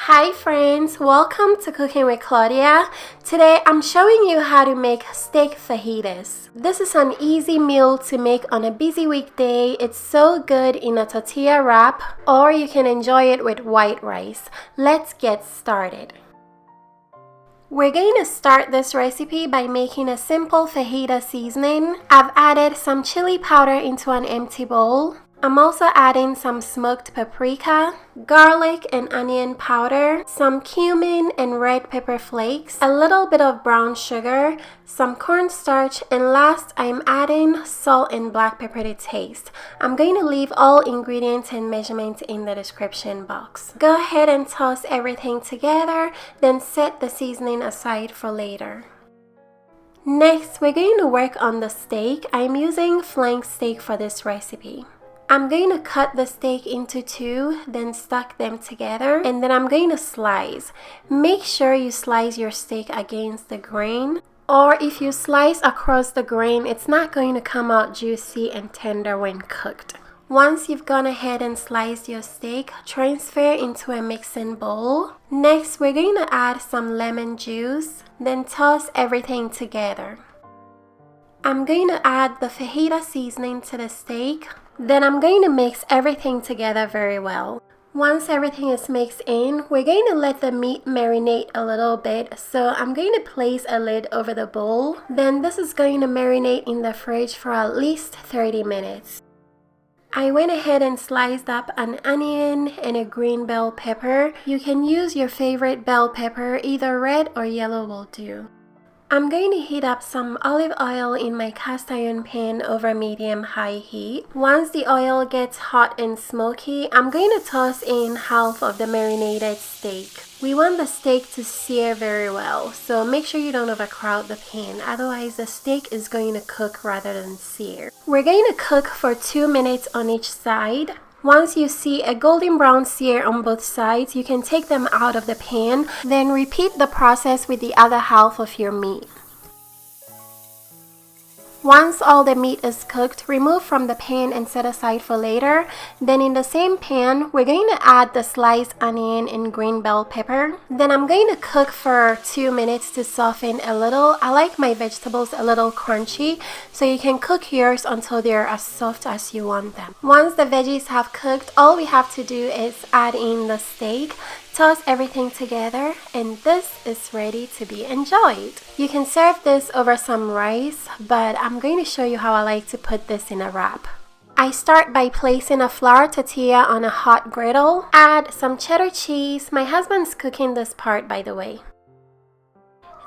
Hi friends, welcome to Cooking with Claudia. Today I'm showing you how to make steak fajitas. This is an easy meal to make on a busy weekday. It's so good in a tortilla wrap, or you can enjoy it with white rice. Let's get started. We're going to start this recipe by making a simple fajita seasoning. I've added some chili powder into an empty bowl. I'm also adding some smoked paprika, garlic and onion powder, some cumin and red pepper flakes, a little bit of brown sugar, some cornstarch, and last I'm adding salt and black pepper to taste. I'm going to leave all ingredients and measurements in the description box. Go ahead and toss everything together, then set the seasoning aside for later. Next, we're going to work on the steak. I'm using flank steak for this recipe. I'm going to cut the steak into two, then stack them together, and then I'm going to slice. Make sure you slice your steak against the grain, or if you slice across the grain, it's not going to come out juicy and tender when cooked. Once you've gone ahead and sliced your steak, transfer into a mixing bowl. Next, we're going to add some lemon juice, then toss everything together. I'm going to add the fajita seasoning to the steak. Then I'm going to mix everything together very well. Once everything is mixed in, we're going to let the meat marinate a little bit. So I'm going to place a lid over the bowl. Then this is going to marinate in the fridge for at least 30 minutes. I went ahead and sliced up an onion and a green bell pepper. You can use your favorite bell pepper, either red or yellow will do. I'm going to heat up some olive oil in my cast iron pan over medium-high heat. Once the oil gets hot and smoky, I'm going to toss in half of the marinated steak. We want the steak to sear very well, so make sure you don't overcrowd the pan, otherwise the steak is going to cook rather than sear. We're going to cook for 2 minutes on each side. Once you see a golden brown sear on both sides, you can take them out of the pan, then repeat the process with the other half of your meat. Once all the meat is cooked, remove from the pan and set aside for later. Then in the same pan, we're going to add the sliced onion and green bell pepper. Then I'm going to cook for 2 minutes to soften a little. I like my vegetables a little crunchy, so you can cook yours until they're as soft as you want them. Once the veggies have cooked, all we have to do is add in the steak. Toss everything together, and this is ready to be enjoyed. You can serve this over some rice, but I'm going to show you how I like to put this in a wrap. I start by placing a flour tortilla on a hot griddle. Add some cheddar cheese. My husband's cooking this part, by the way.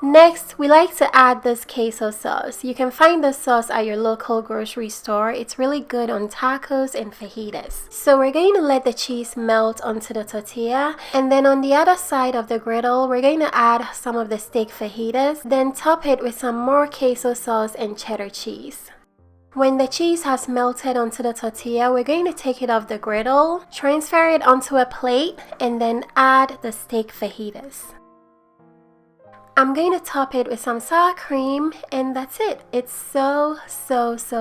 Next, we like to add this queso sauce. You can find this sauce at your local grocery store. It's really good on tacos and fajitas. So we're going to let the cheese melt onto the tortilla, and then on the other side of the griddle, we're going to add some of the steak fajitas, then top it with some more queso sauce and cheddar cheese. When the cheese has melted onto the tortilla, we're going to take it off the griddle, transfer it onto a plate, and then add the steak fajitas. I'm going to top it with some sour cream, and that's it. It's so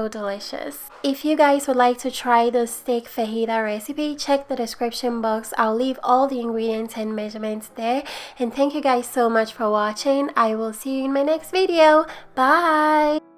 delicious. If you guys would like to try the steak fajita recipe, check the description box. I'll leave all the ingredients and measurements there. And thank you guys so much for watching. I will see you in my next video. Bye!